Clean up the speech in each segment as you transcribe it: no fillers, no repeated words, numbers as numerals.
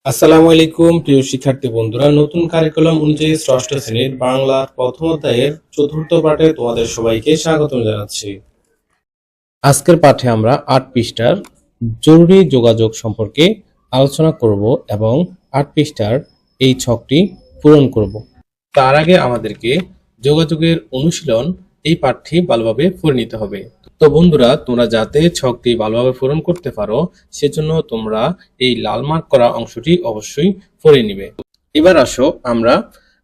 আসসালামু আলাইকুম প্রিয় শিক্ষার্থী বন্ধুরা, নতুন কারিকুলাম অনুযায়ী ষষ্ঠ শ্রেণীর বাংলা প্রথম অধ্যায়ের চতুর্থ পাঠে তোমাদের সবাইকে স্বাগতম জানাচ্ছি। আজকের পাঠে আমরা ৮ পৃষ্ঠার জরুরি যোগাযোগ সম্পর্কে আলোচনা করব এবং ৮ পৃষ্ঠার এই ছকটি পূরণ করব। তার আগে আমাদেরকে যোগাযোগের অনুশীলন এই পাঠটি ভালোভাবে পড়ে নিতে হবে। তো বন্ধুরা, তোমরা যাতে ছকটি ভালোভাবে পূরণ করতে পারো সেজন্য তোমরা এই লাল মার্ক করা অংশটি অবশ্যই পড়ে নিবে। এবার আসো আমরা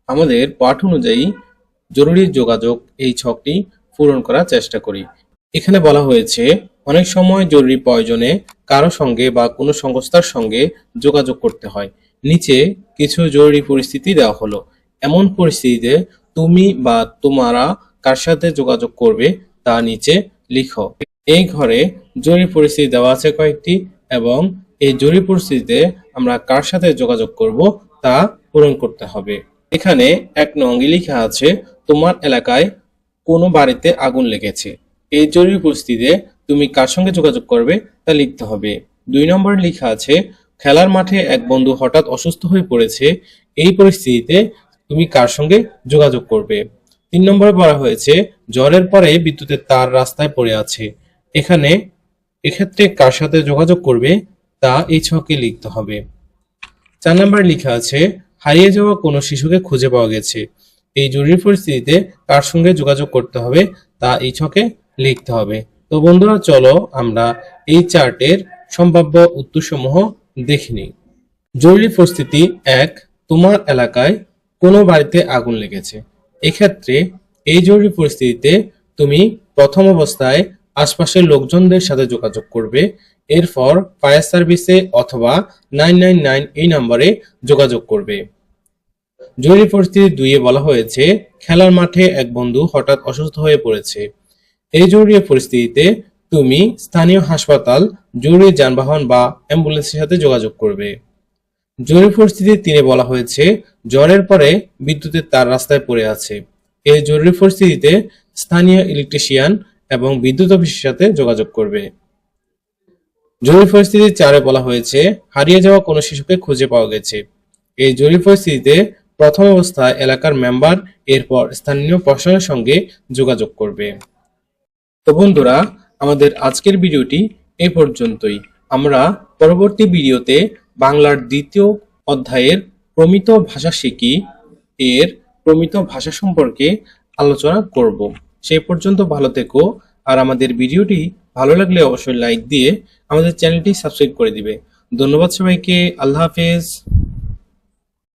আমাদের পাঠ অনুযায়ী জরুরি যোগাযোগ এই ছকটি পূরণ করার চেষ্টা করি। এখানে বলা হয়েছে অনেক সময় জরুরি প্রয়োজনে কারো সঙ্গে বা কোনো সংস্থার সঙ্গে যোগাযোগ করতে হয়। নিচে কিছু জরুরি পরিস্থিতি দেওয়া হলো। এমন পরিস্থিতিতে তুমি বা তোমরা কার সাথে যোগাযোগ করবে তা নিচে লিখো। এই ঘরে জরুরি পরিস্থিতি দেওয়া আছে কয়েকটি এবং এই জরুরি পরিস্থিতিতে আমরা কার সাথে যোগাযোগ করব তা পূরণ করতে হবে। এখানে ১ নং লেখা আছে তোমার এলাকায় কোনো বাড়িতে আগুন লেগেছে। এই জরুরি পরিস্থিতিতে তুমি কার সঙ্গে যোগাযোগ করবে তা লিখতে হবে। ২ নম্বরে লেখা আছে খেলার মাঠে এক বন্ধু হঠাৎ অসুস্থ হয়ে পড়েছে। এই পরিস্থিতিতে তুমি কার সঙ্গে যোগাযোগ করবে। ৩ নম্বরে বলা হয়েছে ঝড়ের পরে বিদ্যুতের তার রাস্তায় পড়ে আছে। এক্ষেত্রে কার সাথে যোগাযোগ করবে তা এই ছকে লিখতে হবে। ৪ নম্বরে লেখা আছে হারিয়ে যাওয়া কোনো শিশুকে খুঁজে পাওয়া গেছে। এই জরুরি পরিস্থিতিতে কার সঙ্গে যোগাযোগ করতে হবে তা এই ছকে লিখতে হবে। তো বন্ধুরা, চলো আমরা এই চার্টের সম্ভাব্য উত্তরসমূহ দেখে নিই। জরুরি পরিস্থিতি ১, তোমার এলাকায় কোনো বাড়িতে আগুন লেগেছে। এক্ষেত্রে এই জরুরি পরিস্থিতিতে তুমি প্রথম অবস্থায় আশপাশের লোকজনদের সাথে যোগাযোগ করবে। এরপর ফায়ার সার্ভিসে অথবা 999 এই নম্বরে যোগাযোগ করবে। জরুরি পরিস্থিতি ২ এ বলা হয়েছে খেলার মাঠে এক বন্ধু হঠাৎ অসুস্থ হয়ে পড়েছে। এই জরুরি পরিস্থিতিতে তুমি স্থানীয় হাসপাতাল, জরুরি যানবাহন বা অ্যাম্বুলেন্সের সাথে যোগাযোগ করবে। জরুরি পরিস্থিতি ৩ এ বলা হয়েছে ঝড়ের পরে বিদ্যুতের তার রাস্তায় পড়ে আছে। এই জরুরি পরিস্থিতিতে স্থানীয় ইলেকট্রিশিয়ান এবং বিদ্যুৎ অফিসের সাথে যোগাযোগ করবে। জরুরি পরিস্থিতি ৪ এ বলা হয়েছে হারিয়ে যাওয়া কোনো শিশুকে খুঁজে পাওয়া গেছে। এই জরুরি পরিস্থিতিতে প্রথম অবস্থায় এলাকার মেম্বার, এরপর স্থানীয় প্রশাসনের সঙ্গে যোগাযোগ করবে। তো বন্ধুরা, আমাদের আজকের ভিডিওটি এই পর্যন্তই। আমরা পরবর্তী ভিডিওতে বাংলার ২য় অধ্যায়ের প্রমিত ভাষা শিখি এর প্রমিত ভাষা সম্পর্কে আলোচনা করব। সেই পর্যন্ত ভালো থেকো, আর আমাদের ভিডিওটি ভালো লাগলে অবশ্যই লাইক দিয়ে আমাদের চ্যানেলটি সাবস্ক্রাইব করে দিবে। ধন্যবাদ সবাইকে। আল্লাহ হাফেজ।